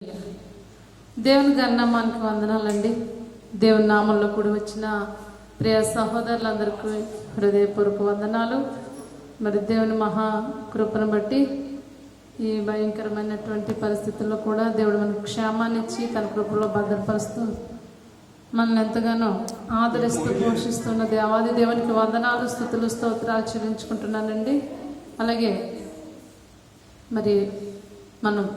దేవుని గణనామానికి వందనాలండి. దేవుని నామంలో కూడి వచ్చిన ప్రియ సహోదరులందరికీ హృదయపూర్వక వందనాలు. మరి దేవుని మహా కృపను బట్టి ఈ భయంకరమైనటువంటి పరిస్థితుల్లో కూడా దేవుడు మనకు క్షేమాన్ని ఇచ్చి తన కృపలో భద్రపరుస్తూ మనల్ని ఎంతగానో ఆదరిస్తూ పోషిస్తున్న దేవాది దేవునికి వందనాలు, స్తుతులు, స్తోత్రాలు చెల్లించుకుంటున్నానండి. అలాగే మరి మనం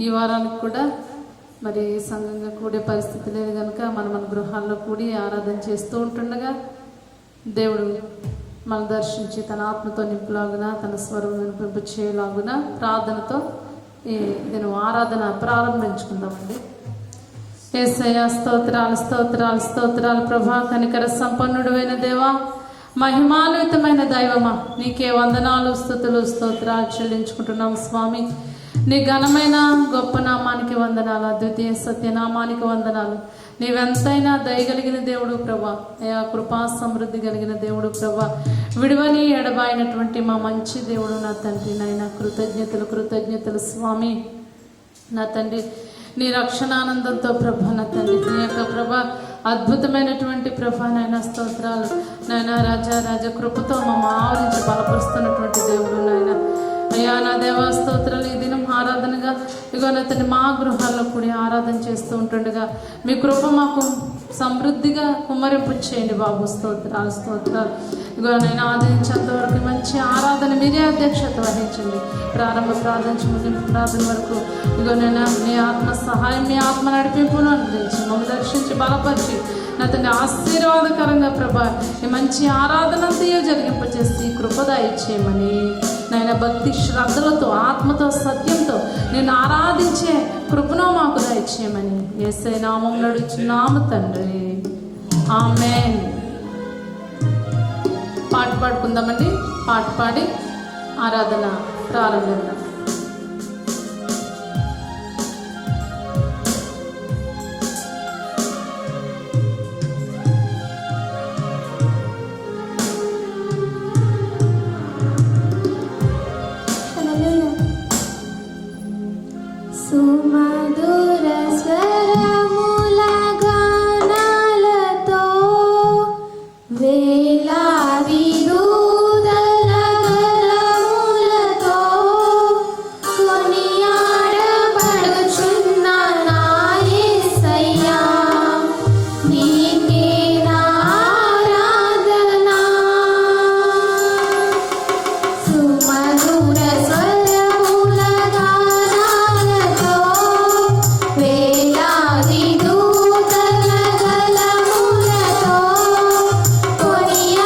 ఈ వారానికి కూడా మరి సంఘంగా కూడే పరిస్థితి లేదు కనుక మన గృహాల్లో కూడి ఆరాధన చేస్తూ ఉంటుండగా దేవుడు మనం దర్శించి తన ఆత్మతో నింపులాగున తన స్వరం వినిపింపు చేయలాగున ప్రార్థనతో ఈ దీని ఆరాధన ప్రారంభించుకుందామండి. యేసయ్య స్తోత్రాలు స్తోత్రాలు స్తోత్రాలు. ప్రభా కనికర సంపన్నుడైన దేవా, మహిమాన్వితమైన దైవమా, నీకే వందనాలు, స్తుతులు, స్తోత్రాలు చెల్లించుకుంటున్నాం స్వామి. నీ ఘనమైన గొప్ప నామానికి వందనాలు, అద్వితీయ సత్యనామానికి వందనాలు. నీవెంతైనా దయగలిగిన దేవుడు ప్రభా, అయా కృపా సమృద్ధి కలిగిన దేవుడు ప్రభా, విడువని ఎడబాయినటువంటి మా మంచి దేవుడు నా తండ్రి. నాయన కృతజ్ఞతలు కృతజ్ఞతలు స్వామి. నా తండ్రి నీ రక్షణానందంతో ప్రభా, నా తండ్రి నీ యొక్క ప్రభా అద్భుతమైనటువంటి ప్రభా నాయన స్తోత్రాలు. నాయన రాజా రాజా కృపతో మమ్మ ఆవరించి బలపరుస్తున్నటువంటి దేవుడు నాయన. అయ్యా నా దేవా స్తోత్రాలు. ఈ దినం ఆరాధనగా ఇగో నా తండ్రి మా గృహాల్లో కూడి ఆరాధన చేస్తూ ఉంటుండగా మీ కృప మాకు సమృద్ధిగా కుమ్మరింపు చేయండి బాబు. స్తోత్రాలు స్తోత్రాలు. ఇగో నేను ఆదరించేంతవరకు మంచి ఆరాధన మీరే అధ్యక్షత వహించండి. ప్రారంభ ప్రార్థన ముగింపు ప్రార్థన వరకు ఇగో నేను మీ ఆత్మ సహాయం, మీ ఆత్మ నడిపింపును అందించి మమ్మల్ని దర్శించి బలపరిచి నా తండ్రి ఆశీర్వాదకరంగా ప్రభా ఈ మంచి ఆరాధనంతయో జరిగింపచేసి కృపదా ఇచ్చేయమని నాయన భక్తి శ్రద్ధలతో ఆత్మతో సత్యంతో నేను ఆరాధించే కృపను మాకు దయచేయమని యేసయ్య నామములో నడుచున్నాము తండ్రి, ఆమేన్. పాట పాడుకుందామండి. పాట పాడి ఆరాధన ప్రారంభిద్దాం. సుమధుర స్వరముల గానాలతో వేలాది దూతల గళములతో కొనియాడబడుచున్న నా యేసయ్యా, నీకే నా ఆరాధన. సుమధుర స్వరముల గానాలతో వేలాది దూతల గళములతో కొనియాడబడుచున్న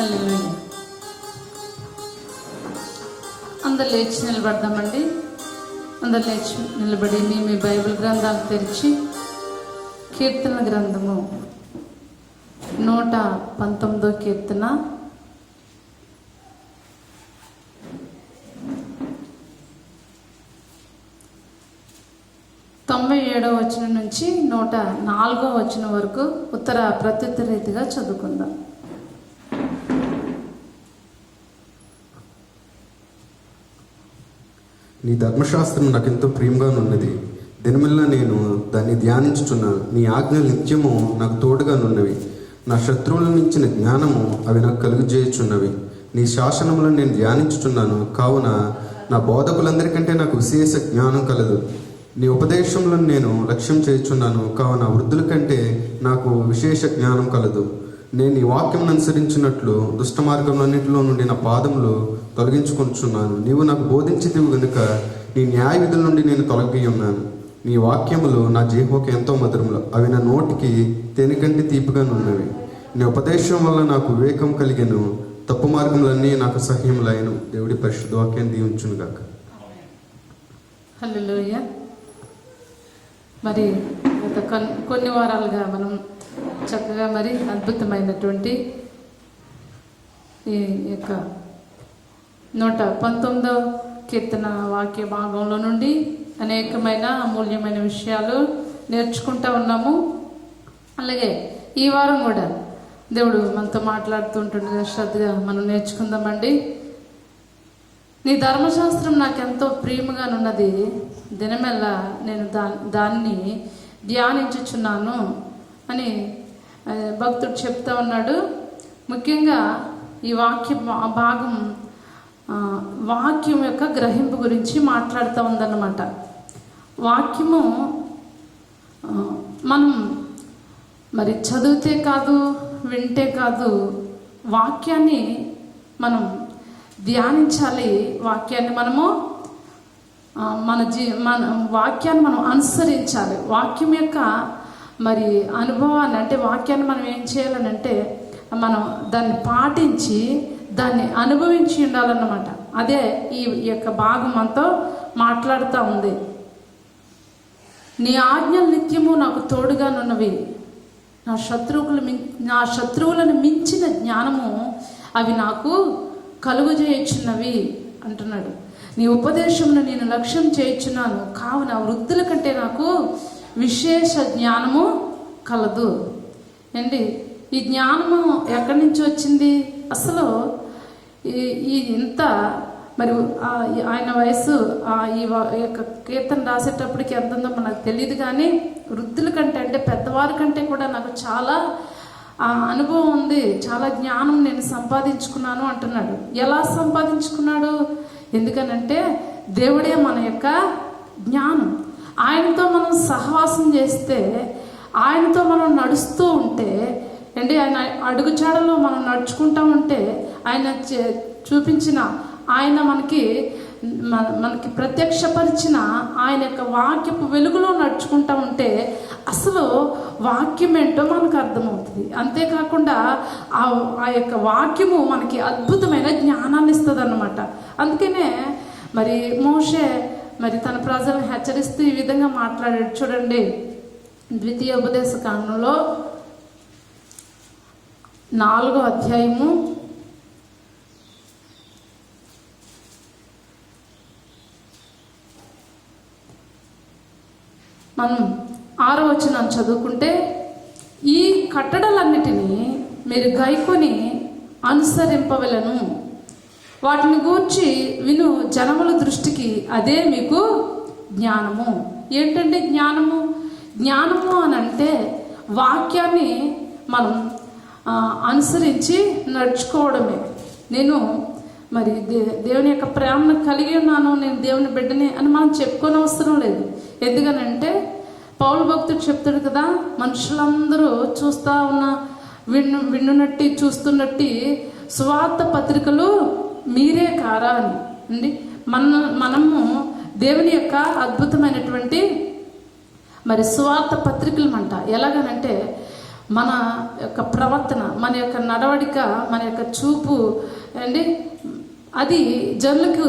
హల్లెలూయా. అందరు లేచి నిలబడదామండి. అందరు లేచి నిలబడి మీ బైబిల్ గ్రంథాలు తెరిచి కీర్తన గ్రంథము 119 కీర్తన 97వ వచనం నుంచి 104వ వచనం వరకు ఉత్తర ప్రత్యుత్తర రీతిగా చదువుకుందాం. నీ ధర్మశాస్త్రం నాకెంతో ప్రియముగా ఉన్నది. దినమెల్లా నేను దాన్ని ధ్యానించుచున్నాను. నీ ఆజ్ఞలు నిత్యము నాకు తోడుగా నున్నవి. నా శత్రువుల నుంచిన జ్ఞానము అవి నాకు కలుగజేయుచున్నవి. నీ శాసనములను నేను ధ్యానించుచున్నాను. కావున నా బోధకులందరికంటే నాకు విశేష జ్ఞానం కలదు. నీ ఉపదేశములను నేను లక్ష్యం చేయుచున్నాను. కావున వృద్ధుల కంటే నాకు విశేష జ్ఞానం కలదు. నేను నీ వాక్యం అనుసరించినట్లు దుష్ట మార్గములన్నింటిలో నుండి నా పాదములు తొలగించుకొంచున్నాను. నీవు నాకు బోధించితివి గనుక నీ న్యాయ విధుల నుండి నేను తొలగి ఉన్నాను. నీ వాక్యములు నా జీవోకి ఎంతో మధురములు. అవి నా నోటికి తేనెకంటి తీపిగా నున్నవి. నీ ఉపదేశం వల్ల నాకు వివేకం కలిగెను. తప్పు మార్గములన్నీ నాకు సహ్యములైన. దేవుడి పరిశుద్ధ వాక్యాన్ని దీవించును గాక. హల్లెలూయా. మరి గత కొన్ని వారాలుగా మనం చక్కగా మరి అద్భుతమైనటువంటి ఈ యొక్క 119వ కీర్తన వాక్య భాగంలో నుండి అనేకమైన అమూల్యమైన విషయాలు నేర్చుకుంటూ ఉన్నాము. అలాగే ఈ వారం కూడా దేవుడు మనతో మాట్లాడుతూ ఉంటుండగా శ్రద్ధగా మనం నేర్చుకుందామండి. నీ ధర్మశాస్త్రం నాకెంతో ప్రియముగానున్నది. దినమెల్లా నేను దాన్ని ధ్యానించుచున్నాను అని భక్తుడు చెప్తా ఉన్నాడు. ముఖ్యంగా ఈ భాగం వాక్యం యొక్క గ్రహింపు గురించి మాట్లాడుతూ ఉందన్నమాట. వాక్యము మనం మరి చదివితే కాదు, వింటే కాదు, వాక్యాన్ని మనం ధ్యానించాలి. వాక్యాన్ని మనము మన వాక్యాన్ని మనం అనుసరించాలి. వాక్యం యొక్క మరి అనుభవాన్ని, అంటే వాక్యాన్ని మనం ఏం చేయాలనంటే మనం దాన్ని పాటించి దాన్ని అనుభవించి ఉండాలన్నమాట. అదే ఈ యొక్క భాగం మనతో మాట్లాడుతూ ఉంది. నీ ఆజ్ఞలు నిత్యము నాకు తోడుగానున్నవి. నా శత్రువులను మించిన జ్ఞానము అవి నాకు కలుగజేయుచున్నవి అంటున్నాడు. నీ ఉపదేశమును నేను లక్ష్యం చేయుచున్నాను. కావున వృద్ధుల కంటే నాకు విశేష జ్ఞానము కలదు. ఏంటి ఈ జ్ఞానము ఎక్కడి నుంచి వచ్చింది? అసలు ఈ ఇంత మరి ఆయన వయసు ఈ యొక్క కీర్తన రాసేటప్పటికి ఎంత ఉందో మనకు తెలియదు. కానీ వృద్ధుల కంటే, అంటే పెద్దవారి కంటే కూడా నాకు చాలా అనుభవం ఉంది, చాలా జ్ఞానం నేను సంపాదించుకున్నాను అంటున్నాడు. ఎలా సంపాదించుకున్నాడు? ఎందుకనంటే దేవుడే మన యొక్క జ్ఞానం. ఆయనతో మనం సహవాసం చేస్తే, ఆయనతో మనం నడుస్తూ ఉంటే, అంటే ఆయన అడుగుచాడలో మనం నడుచుకుంటూ ఉంటే, ఆయన చూపించిన, ఆయన మనకి ప్రత్యక్షపరిచిన ఆయన యొక్క వాక్యపు వెలుగులో నడుచుకుంటూ ఉంటే అసలు వాక్యం ఏంటో మనకు అర్థమవుతుంది. అంతేకాకుండా ఆ యొక్క వాక్యము మనకి అద్భుతమైన జ్ఞానాన్ని ఇస్తుంది అన్నమాట. అందుకనే మరి మోషే మరి తన ప్రజలను హెచ్చరిస్తూ ఈ విధంగా మాట్లాడాడు. చూడండి, ద్వితీయోపదేశ కాండంలో 4వ అధ్యాయము 6వ వచనాన్ని చదువుకుంటే, ఈ కట్టడలన్నిటినీ మీరు గైకొని అనుసరింపవలను. వాటిని గూర్చి విను జనముల దృష్టికి అదే మీకు జ్ఞానము. ఏంటంటే జ్ఞానము? జ్ఞానము అని అంటే వాక్యాన్ని మనం అనుసరించి నడుచుకోవడమే. నేను మరి దేవుని యొక్క ప్రేమను కలిగి ఉన్నాను, నేను దేవుని బిడ్డని అని మనం చెప్పుకోని అవసరం లేదు. ఎందుకనంటే పౌలు భక్తుడు చెప్తాడు కదా, మనుషులందరూ చూస్తూ ఉన్న విన్నునట్టి చూస్తున్నట్టి సువార్త పత్రికలు మీరే కారా అని అండి. మనము దేవుని యొక్క అద్భుతమైనటువంటి మరి సువార్త పత్రికలు అంట. ఎలాగనంటే మన యొక్క ప్రవర్తన, మన యొక్క నడవడిక, మన యొక్క చూపు అండి, అది జనులకు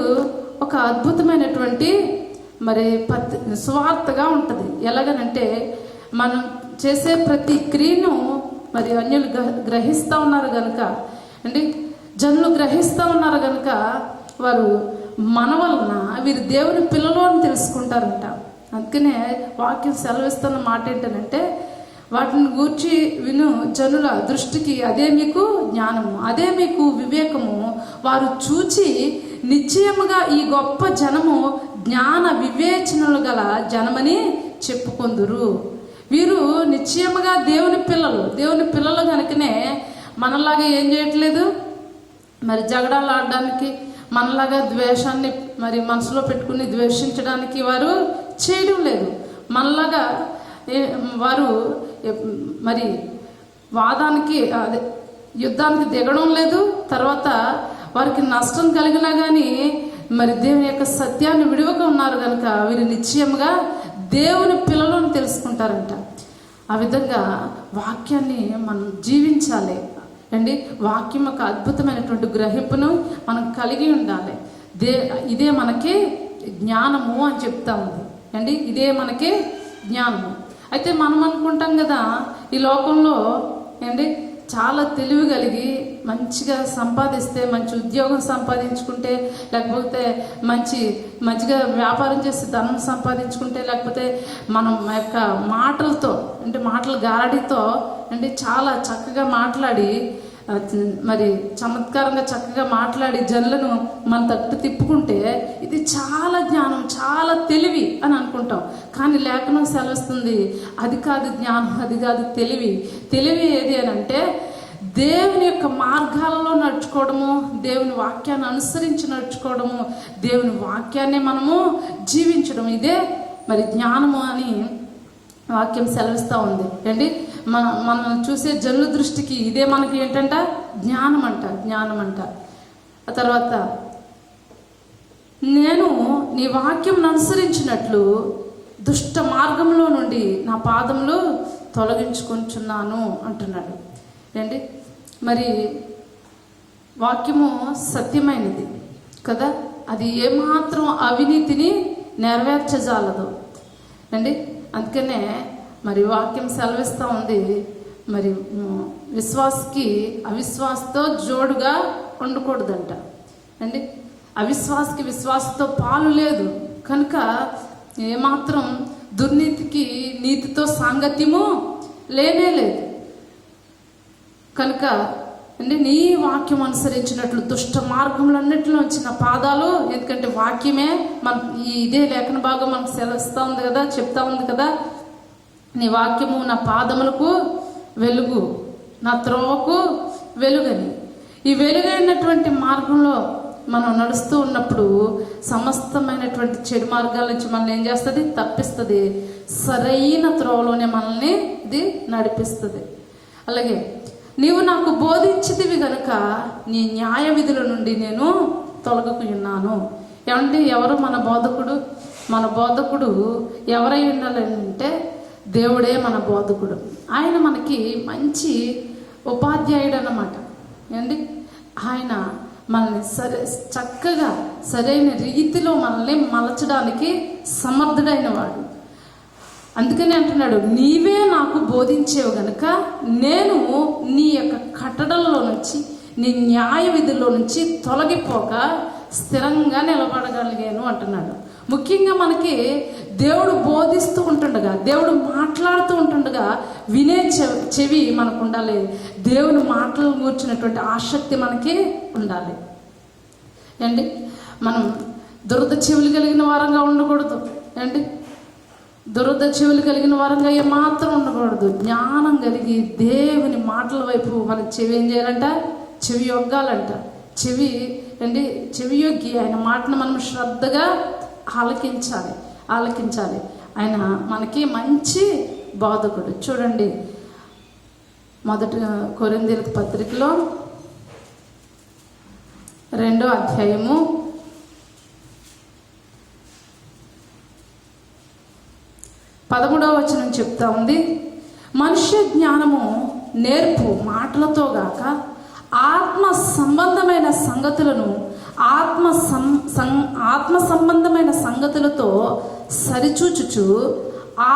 ఒక అద్భుతమైనటువంటి మరి సువార్తగా ఉంటుంది. ఎలాగనంటే మనం చేసే ప్రతి క్రియను మరి అన్యులు గ్రహిస్తూ ఉన్నారు కనుక అండి, జనులు గ్రహిస్తూ ఉన్నారు కనుక వారు మన వలన వీరు దేవుని పిల్లలు అని తెలుసుకుంటారంట. అందుకనే వాక్యం సెలవిస్తున్న మాట ఏంటంటే, వాటిని గూర్చి విను జనుల దృష్టికి అదే మీకు జ్ఞానము, అదే మీకు వివేకము. వారు చూచి నిశ్చయముగా ఈ గొప్ప జనము జ్ఞాన వివేచనలు గల జనమని చెప్పుకొందురు. వీరు నిశ్చయముగా దేవుని పిల్లలు కనుకనే మనలాగా ఏం చేయట్లేదు, మరి జగడాలు ఆడడానికి, మనలాగా ద్వేషాన్ని మరి మనసులో పెట్టుకుని ద్వేషించడానికి వారు చేయడం లేదు. మనలాగా వారు మరి వాదానికి అదే యుద్ధానికి దిగడం లేదు. తర్వాత వారికి నష్టం కలిగినా కానీ మరి దేవుని యొక్క సత్యాన్ని విడివక ఉన్నారు కనుక వీరు నిశ్చయంగా దేవుని పిల్లలను తెలుసుకుంటారంట. ఆ విధంగా వాక్యాన్ని మనం జీవించాలి అండి. వాక్యం యొక్క అద్భుతమైనటువంటి గ్రహింపును మనం కలిగి ఉండాలి. ఇదే మనకి జ్ఞానము అని చెప్తా ఉంది అండి. ఇదే మనకి జ్ఞానము. అయితే మనం అనుకుంటాం కదా, ఈ లోకంలో ఏంటి చాలా తెలివి కలిగి మంచిగా సంపాదిస్తే, మంచి ఉద్యోగం సంపాదించుకుంటే, లేకపోతే మంచిగా వ్యాపారం చేసి ధనం సంపాదించుకుంటే, లేకపోతే మనం యొక్క మాటలతో అంటే మాటల గారడితో అంటే చాలా చక్కగా మాట్లాడి మరి చమత్కారంగా చక్కగా మాట్లాడి జనులను మన తట్టు తిప్పుకుంటే ఇది చాలా జ్ఞానం, చాలా తెలివి అని అనుకుంటాం. కానీ లేఖనం సెలవిస్తుంది అది కాదు జ్ఞానం, అది కాదు తెలివి. తెలివి ఏది అని అంటే దేవుని యొక్క మార్గాలలో నడుచుకోవడము, దేవుని వాక్యాన్ని అనుసరించి నడుచుకోవడము, దేవుని వాక్యాన్ని మనము జీవించడం, ఇదే మరి జ్ఞానము అని వాక్యం సెలవిస్తూ ఉంది అండి. మనం చూసే జనుల దృష్టికి ఇదే మనకి ఏంటంట జ్ఞానం అంట. ఆ తర్వాత నేను నీ వాక్యం అనుసరించినట్లు దుష్ట మార్గంలో నుండి నా పాదములు తొలగించుకుంటున్నాను అంటున్నాడు అండి. మరి వాక్యము సత్యమైనది కదా, అది ఏమాత్రం అవినీతిని నెరవేర్చజాలదు అండి. అందుకనే మరి వాక్యం సెలవిస్తూ ఉంది, మరి విశ్వాసకి అవిశ్వాసతో జోడుగా ఉండకూడదంట అండి. అవిశ్వాసకి విశ్వాసతో పాలు లేదు కనుక ఏమాత్రం దుర్నీతికి నీతితో సాంగత్యము లేనే లేదు కనుక అంటే నీ వాక్యం అనుసరించినట్లు దుష్ట మార్గములన్నింటిలో వచ్చిన పాదాలు, ఎందుకంటే వాక్యమే మన ఇదే లేఖన భాగం మనకు సెలవిస్తూ ఉంది కదా, చెప్తా ఉంది కదా, నీ వాక్యము నా పాదములకు వెలుగు, నా త్రోవకు వెలుగని. ఈ వెలుగైనటువంటి మార్గంలో మనం నడుస్తూ ఉన్నప్పుడు సమస్తమైనటువంటి చెడు మార్గాల నుంచి మనల్ని ఏం చేస్తుంది, తప్పిస్తుంది. సరైన త్రోవలోనే మనల్ని ఇది నడిపిస్తుంది. అలాగే నీవు నాకు బోధించితివి గనుక నీ న్యాయ విధుల నుండి నేను తొలగకు ఉన్నాను. ఏమంటే ఎవరు మన బోధకుడు? మన బోధకుడు ఎవరై ఉండాలని అంటే దేవుడే మన బోధకుడు. ఆయన మనకి మంచి ఉపాధ్యాయుడు అన్నమాట ఏంటి. ఆయన మనల్ని చక్కగా సరైన రీతిలో మనల్ని మలచడానికి సమర్థుడైన వాడు. అందుకని అంటున్నాడు, నీవే నాకు బోధించేవు గనుక నేను నీ యొక్క కట్టడల్లో నుంచి, నీ న్యాయ విధుల్లో నుంచి తొలగిపోక స్థిరంగా నిలబడగలిగాను అంటున్నాడు. ముఖ్యంగా మనకి దేవుడు బోధిస్తూ ఉంటుండగా, దేవుడు మాట్లాడుతూ ఉంటుండగా వినే చెవి మనకు ఉండాలి. దేవుని మాటలు కూర్చున్నటువంటి ఆసక్తి మనకి ఉండాలి అండి. మనం దురద చెవులు కలిగిన వారంగా ఉండకూడదు అండి. దురద చెవులు కలిగిన వారంగా ఏమాత్రం ఉండకూడదు. జ్ఞానం కలిగి దేవుని మాటల వైపు మన చెవి ఏం చేయాలంట, చెవి యొగ్గాలంట. చెవి అండి, చెవి యొగ్గి ఆయన మాటను మనం శ్రద్ధగా ఆలకించాలి. ఆయన మనకి మంచి బోధకుడు. చూడండి, మొదటి కొరింథీయులకు పత్రికలో 2వ అధ్యాయము 13వ వచనం చెప్తా ఉంది, మనుష్య జ్ఞానము నేర్పు మాటలతో గాక ఆత్మ సంబంధమైన సంగతులను ఆత్మ సంబంధమైన సంగతులతో సరిచూచుచు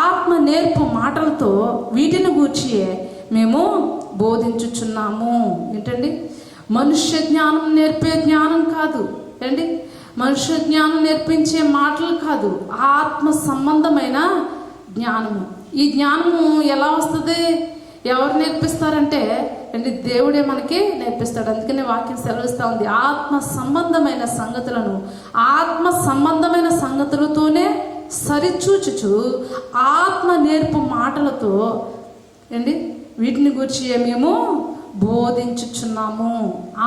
ఆత్మ నేర్పు మాటలతో వీటిని గూర్చియే మేము బోధించుచున్నాము. ఏంటండి? మనుష్య జ్ఞానం నేర్పే జ్ఞానం కాదు. ఏంటి? మనుష్య జ్ఞానం నేర్పించే మాటలు కాదు, ఆత్మ సంబంధమైన జ్ఞానము. ఈ జ్ఞానము ఎలా వస్తుంది? ఎవరు నేర్పిస్తారంటే అండి, దేవుడే మనకి నేర్పిస్తాడు. అందుకనే వాక్యం సెలవిస్తూ ఉంది, ఆత్మ సంబంధమైన సంగతులను ఆత్మ సంబంధమైన సంగతులతోనే సరిచూచుచు ఆత్మ నేర్పు మాటలతో అండి వీటిని గురించి మేము బోధించుచున్నాము.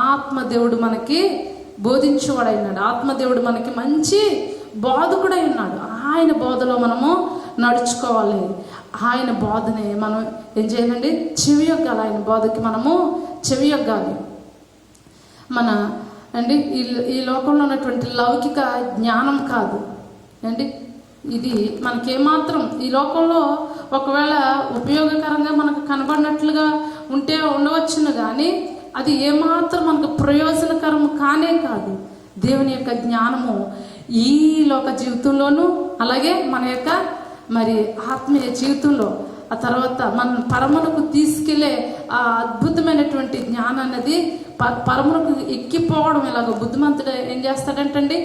ఆత్మదేవుడు మనకి బోధించేవాడైనాడు. ఆత్మదేవుడు మనకి మంచి బోధకుడై ఉన్నాడు. ఆయన బోధలో మనము నడుచుకోవాలి. ఆయన బోధనే మనం ఏం చేయాలండి? చెవియొగ్గాలి. ఆయన బోధకి మనము చెవియొగ్గాలి. మన అండి ఈ లోకంలో ఉన్నటువంటి లౌకిక జ్ఞానం కాదు అండి ఇది. మనకేమాత్రం ఈ లోకంలో ఒకవేళ ఉపయోగకరంగా మనకు కనబడినట్లుగా ఉంటే ఉండవచ్చును, కానీ అది ఏమాత్రం మనకు ప్రయోజనకరం కానే కాదు. దేవుని యొక్క జ్ఞానము ఈ లోక జీవితంలోనూ, అలాగే మన యొక్క మరి ఆత్మీయ జీవితంలో, ఆ తర్వాత మన పరమునకు తీసుకెళ్లే ఆ అద్భుతమైనటువంటి జ్ఞానం అనేది పరమునకు ఎక్కిపోవడం ఎలాగో బుద్ధిమంతుడు ఏం చేస్తాడంటండి,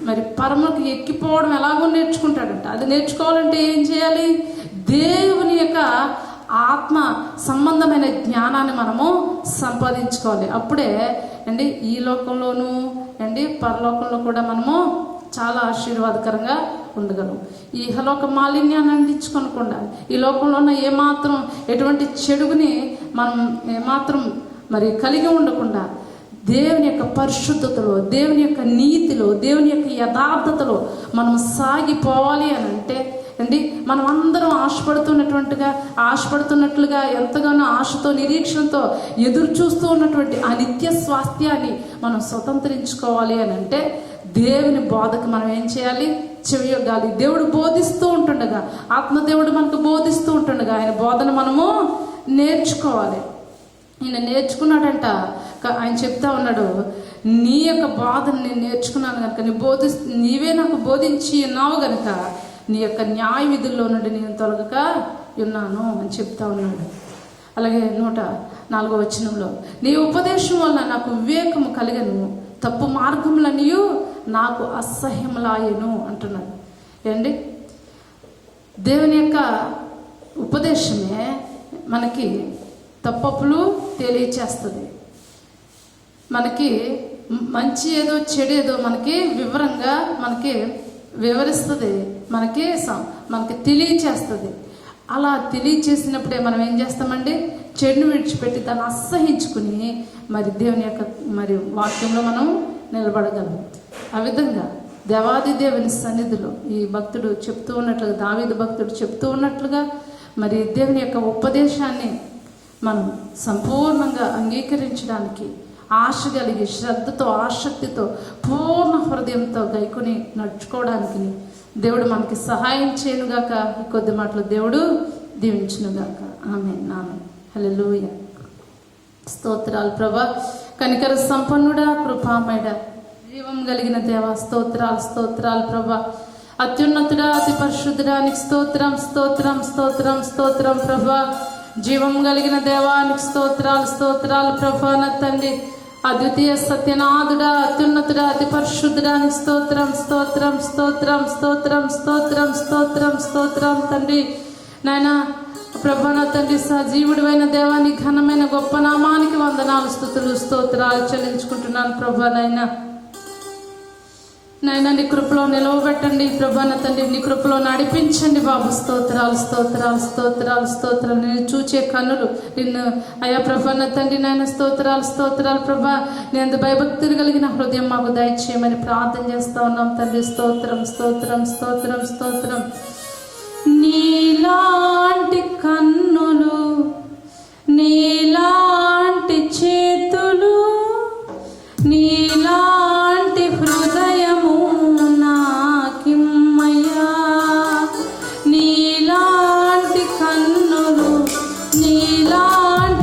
మరి పరమునకు ఎక్కిపోవడం ఎలాగో నేర్చుకుంటాడంట. అది నేర్చుకోవాలంటే ఏం చేయాలి? దేవుని యొక్క ఆత్మ సంబంధమైన జ్ఞానాన్ని మనము సంపాదించుకోవాలి. అప్పుడే అండి ఈ లోకంలోనూ అండి పరలోకంలో కూడా మనము చాలా ఆశీర్వాదకరంగా ఉండగలం. ఈ ఇహలోక మాలిన్యాన్ని అందించుకోనకుండా, ఈ లోకంలో ఉన్న ఏమాత్రం ఎటువంటి చెడుగుని మనం ఏమాత్రం మరి కలిగి ఉండకుండా, దేవుని యొక్క పరిశుద్ధతలో, దేవుని యొక్క నీతిలో, దేవుని యొక్క యథార్థతలో మనం సాగిపోవాలి అని అంటే అండి, మనం అందరం ఆశపడుతున్నట్లుగా ఎంతగానో ఆశతో నిరీక్షణతో ఎదురు చూస్తూ ఉన్నటువంటి ఆ నిత్య స్వాస్థ్యాన్ని మనం స్వతంత్రించుకోవాలి అని అంటే దేవుని బోధకు మనం ఏం చేయాలి? చెవియొగ్గాలి. దేవుడు బోధిస్తూ ఉంటుండగా, ఆత్మదేవుడు మనకు బోధిస్తూ ఉంటుండగా ఆయన బోధన మనము నేర్చుకోవాలి. ఈయన నేర్చుకున్నాడంట. ఆయన చెప్తా ఉన్నాడు, నీ యొక్క బోధన నేను నేర్చుకున్నాను కనుక నీవే నాకు బోధించి ఉన్నావు గనుక నీ యొక్క న్యాయ విధుల్లో నుండి నేను తొలగక ఉన్నాను అని చెప్తా ఉన్నాడు. అలాగే 104వ వచనంలో, నీ ఉపదేశం వలన నాకు వివేకము కలిగను, తప్పు మార్గములన్నీ నాకు అసహ్యములాయను అంటున్నాడు. ఏంటి? దేవుని యొక్క ఉపదేశమే మనకి తప్పులు తెలియచేస్తుంది. మనకి మంచి ఏదో చెడు ఏదో మనకి వివరంగా మనకి వివరిస్తుంది, మనకి తెలియచేస్తుంది. అలా తెలియచేసినప్పుడే మనం ఏం చేస్తామండి? చెడును విడిచిపెట్టి దాన్ని అసహించుకుని మరి దేవుని యొక్క మరి వాక్యంలో మనం నిలబడగలం. ఆ విధంగా దేవాది దేవుని సన్నిధిలో ఈ భక్తుడు చెప్తూ ఉన్నట్లుగా, దావీదు భక్తుడు చెప్తూ ఉన్నట్లుగా మరి దేవుని యొక్క ఉపదేశాన్ని మనం సంపూర్ణంగా అంగీకరించడానికి ఆశ కలిగి, శ్రద్ధతో, ఆసక్తితో, పూర్ణ హృదయంతో గైకొని నడుచుకోవడానికి దేవుడు మనకి సహాయం చేయనుగాక. ఈ కొద్ది మాటలు దేవుడు దీవించునుగాక. ఆమేన్. ఆమేన్. హల్లెలూయా. స్తోత్రాలు ప్రభా. కనికర సంపన్నుడా, కృపామయుడా, జీవం కలిగిన దేవా, స్తోత్రాలు ప్రభా. అత్యున్నతుడా, అతి పరిశుద్ధుడానికి స్తోత్రం ప్రభా. జీవం కలిగిన దేవానికి స్తోత్రాలు ప్రభా. నా తండ్రి, అద్వితీయ సత్యనాథుడా, అత్యున్నతుడా, అతి పరిశుద్ధుడానికి స్తోత్రం తండ్రి. నాయన ప్రభా, నా తండ్రి, సజీవుడివైన దేవాన్ని ఘనమైన గొప్ప నామానికి వందనాలు, స్తుతులు, స్తోత్రాలు చెల్లించుకుంటున్నాను ప్రభా. నాయన నీ కృపలో నిలవబెట్టండి ప్రభా. నా తండ్రి, నీ కృపలో నడిపించండి బాబు. స్తోత్రాలు. నేను చూచే కన్నులు నిన్ను అయా ప్రభా. నా తండ్రి నాయన స్తోత్రాలు ప్రభా. నేను భయభక్తులు కలిగిన హృదయం మాకు దయచేయమని ప్రార్థన చేస్తా ఉన్నాం తండ్రి. స్తోత్రం. నీలాంటి కన్నులు, నీలాంటి చేతులు, నీలాంటి హృదయము నాకిమ్మయ్యా. నీలాంటి కన్నులు, నీలాంటి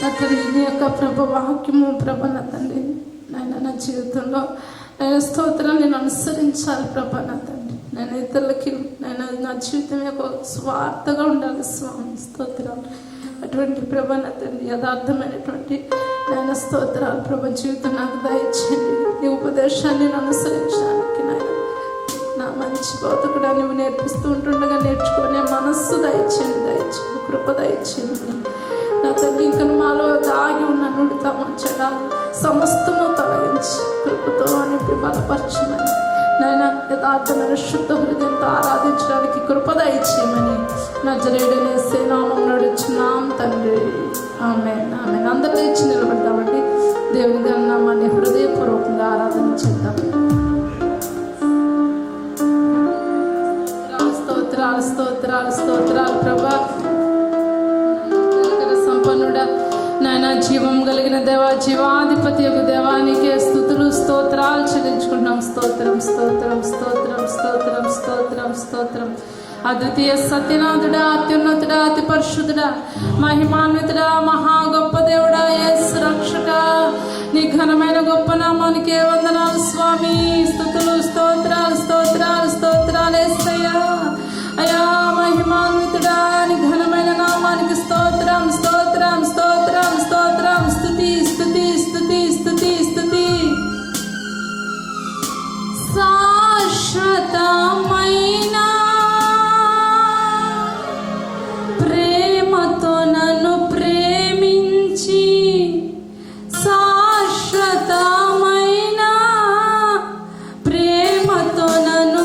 నా తండ్రి నీ యొక్క ప్రభు వాక్యము ప్రభ నా తండ్రి నాయన నా జీవితంలో నేను స్తోత్రాన్ని నేను అనుసరించాలి ప్రభ నా తండ్రి. నేను ఇతరులకి నేను నా జీవితం యొక్క స్వార్థగా ఉండాలి స్వామి. స్తోత్రాలు అటువంటి ప్రభ నా తండ్రి యథార్థమైనటువంటి నాయన స్తోత్రాలు ప్రభ జీవితం నాకు దయచేయండి. నీ ఉపదేశాన్ని నేను అనుసరించడానికి నాయన నా మంచి బతుకుడా నువ్వు నేర్పిస్తూ ఉంటుండగా నేర్చుకునే మనస్సు దయచేయండి, కృప దయచేయండి నా తండ్రి. ఇంకా మాలో దాగి ఉన్న నుడితా మంచడా సమస్తము తొలగించి కృపతో నింపి బలపరచమని నాయన యథార్థమైన శుద్ధ హృదయంతో ఆరాధించడానికి కృప దయచేయమని నజరేయుడైన యేసు నామములో నడుచున్నాం తండ్రి. ఆమేన్ ఆమేన్. అందరూ లేచి నిలబడతామండి. దేవుని గారి నామాన్ని హృదయపూర్వకంగా ఆరాధన చేద్దాం. స్తోత్రాలు స్తోత్రాలు స్తోత్రాలు ప్రభా. సంపన్నుడా నాయన జీవం కలిగిన దేవా, జీవాధిపతి యొక్క దేవానికే స్తుతులు స్తోత్రాలు చెల్లించుకుంటున్నాం. స్తోత్రం స్తోత్రం స్తోత్రం స్తోత్రం స్తోత్రం స్తోత్రం. అద్వితీయ సత్యనాథుడా, అత్యున్నతుడా, అతి పరిశుద్ధుడా, మహిమాన్వితుడా, మహా గొప్ప దేవుడా, యేసు రక్షక, నీ ఘనమైన గొప్ప నామానికే వందనాలు స్వామి. స్తుతులు స్తోత్రాలు స్తోత్రాలు స్తోత్రాలు యేసయ్యా. అయా మహిమాన్వితుడా, నీ ఘనమైన నామానికి స్తోత్రం స్తోత్రం స్తోత్రం స్తోత్రం. స్తుతి స్తుతి స్తుతి స్తుతి స్తుతి. శాశ్వతమైన ప్రేమతో నన్ను ప్రేమించి, శాశ్వతమైన ప్రేమతో నన్ను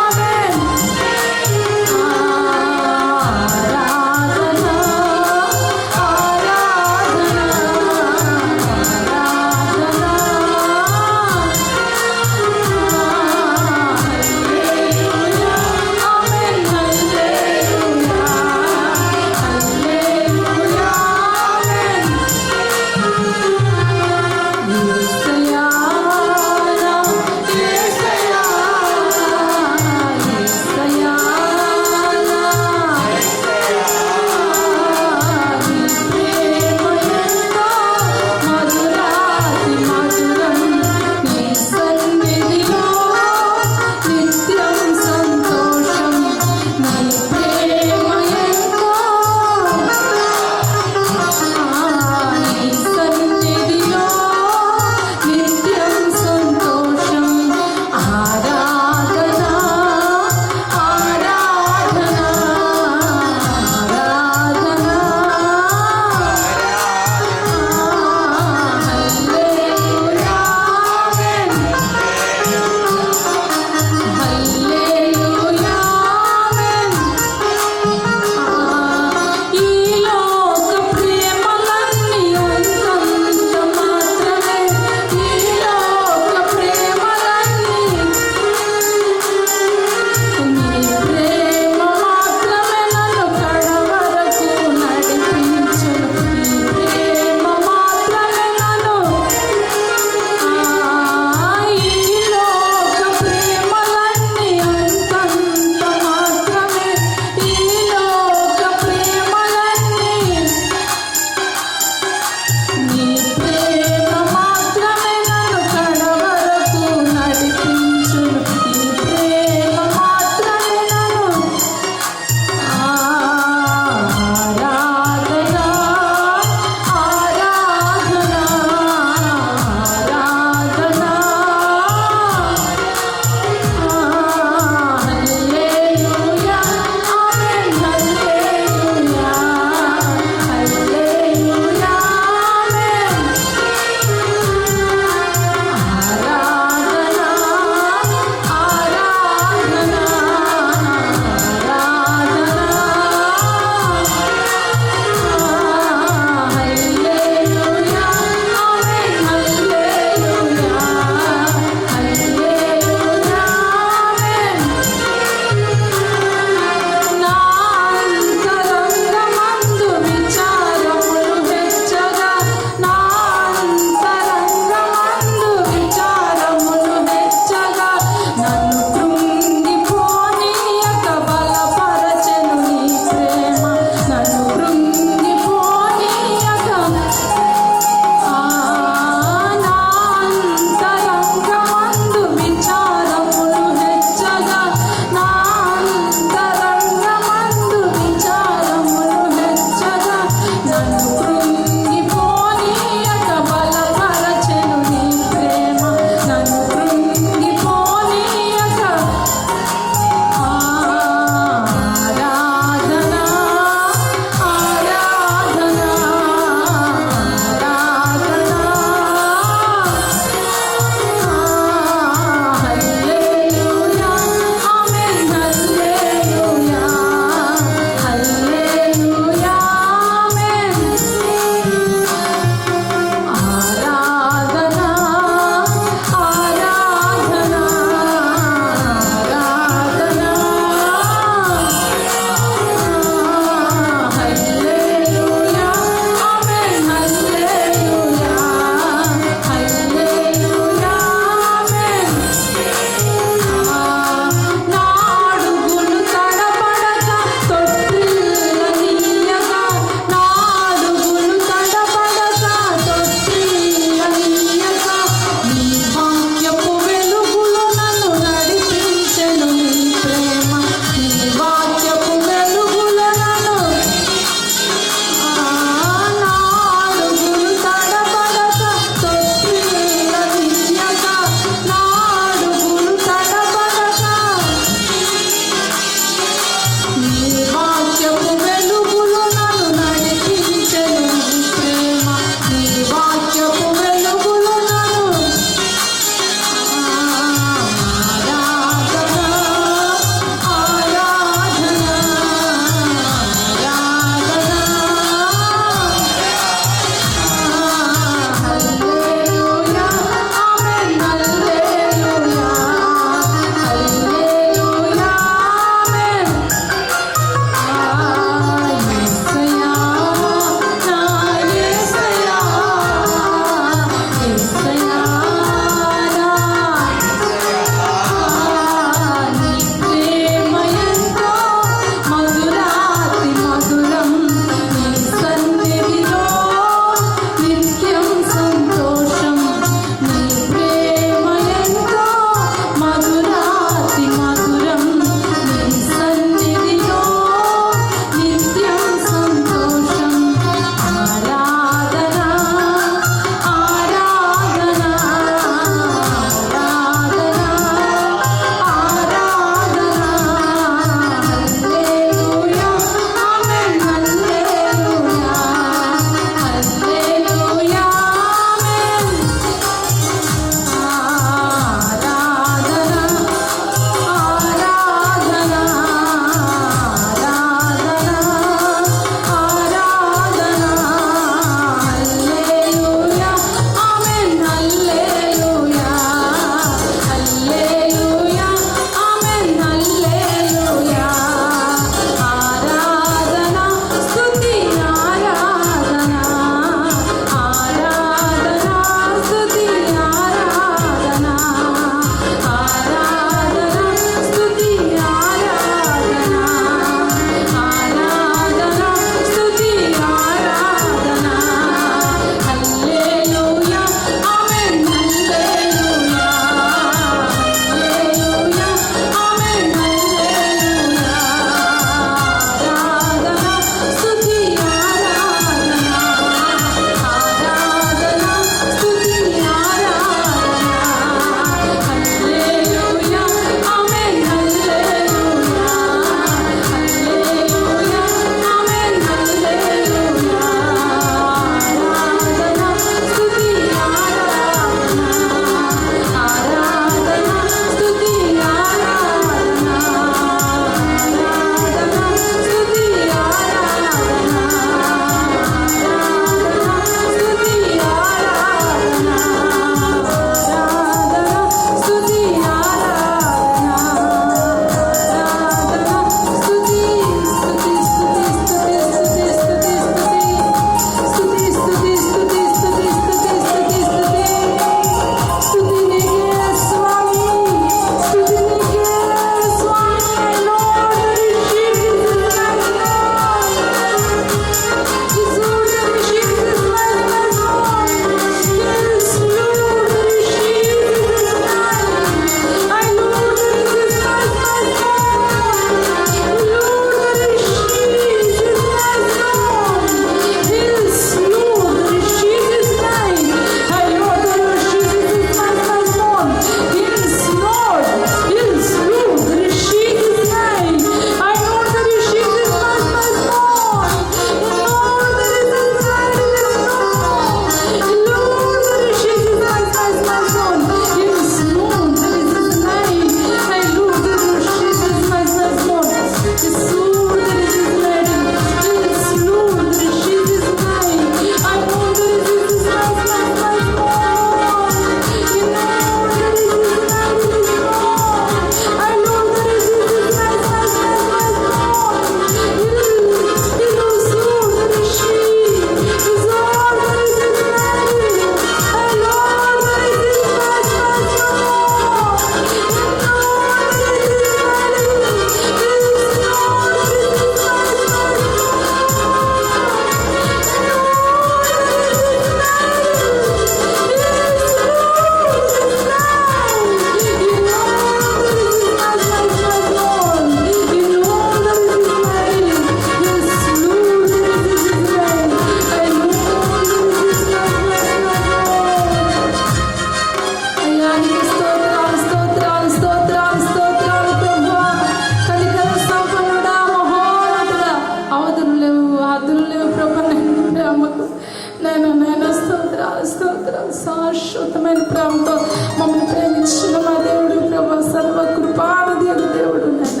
స్తోత్రాలు. శాశ్వతమైన ప్రేమతో మమ్మల్ని ప్రేమించిన మా దేవుడు ప్రభా, సర్వ కృపానిధి దేవుడు నాయన,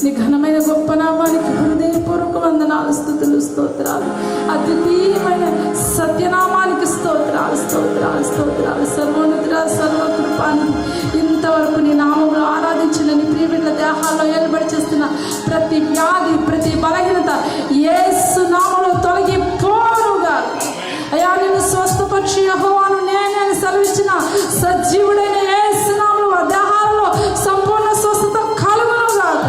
నీ ఘనమైన గొప్ప నామానికి హృదయపూర్వక వందనాలు, స్తుతులు, స్తోత్రాలు. అద్వితీయమైన సత్యనామానికి స్తోత్రాలు, స్తోత్రాలు, స్తోత్రాలు. సర్వోన్నతుడ, సర్వకృపానిధి, ఇంతవరకు నీ నామంలో ఆరాధించిన నీ ప్రియబిడ్డల దేహాల్లో ఏర్పడి చేస్తున్న ప్రతి వ్యాధి, ప్రతి బలహీనత యేసు నామములో తొలగిపోనుగా. అయ్యా, నేను స్వస్థపరిచి యెహోవాను నేనే సెలవిచ్చిన సజీవుడైన యేసు నామములో ఆ దేహాలలో సంపూర్ణ స్వస్థత కలుగునుగాక,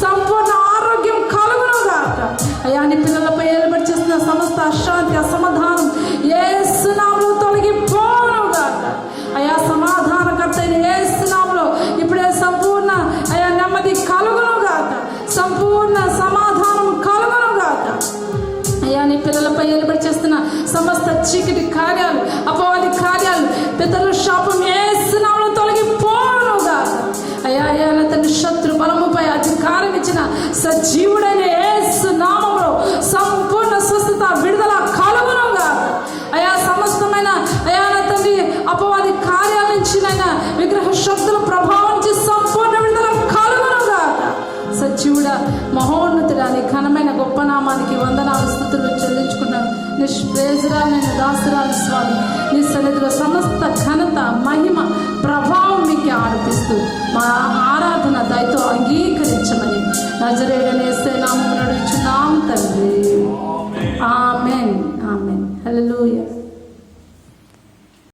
సంపూర్ణ ఆరోగ్యం కలుగునుగాక. అయ్యా, నీ పిల్లలపై ఏర్పడి చేస్తున్న సమస్త అశాంతి, అసమాధానం యేసు నామములో తొలగిపోనుగాక. అయ్యా, సమాధానకర్త అయిన యేసు నామములో ఇప్పుడే సంపూర్ణ అయ్యా నెమ్మది కలుగునుగాక, సంపూర్ణ సమాధానం కలుగునుగాక. అయ్యా, నీ పిల్లలపై ఏర్పడి చేస్తున్న సమస్త చీకటి కార్యాలు, అపవాది కార్యాలు, పితరుల శాపం యేసు నామములో తొలగిపోనుగాక. అయ్యా, అయ్యా తన శత్రు బలముపై అధికారం ఇచ్చిన సజీవుడైన యేసు నామములో సంపూర్ణ స్వస్థత, విడుదల కలుగునుగాక. అయ్యా, సమస్తమైన అయ్యా నా తండ్రి అపవాది కార్యాల నుంచి నైనా విగ్రహ శక్తుల ప్రభావం నుంచి సంపూర్ణ విడుదల కలుగునుగాక. సజీవుడా, మహోన్నతుడా, నీ ఘనమైన గొప్ప నామానికి వందనాలు, స్తుతులు చెల్లించుకున్నాను. నిష్ప్రయోజనాలైన దాసురాలు స్వామి, నీ సన్నిధిలో సమస్త ఘనత, మహిమ, ప్రభావం మీకు ఆరోపిస్తూ మా ఆరాధన దయతో అంగీకరించమని నజరేయుడైన యేసు నామమున అడుగుచున్నాం తండ్రి.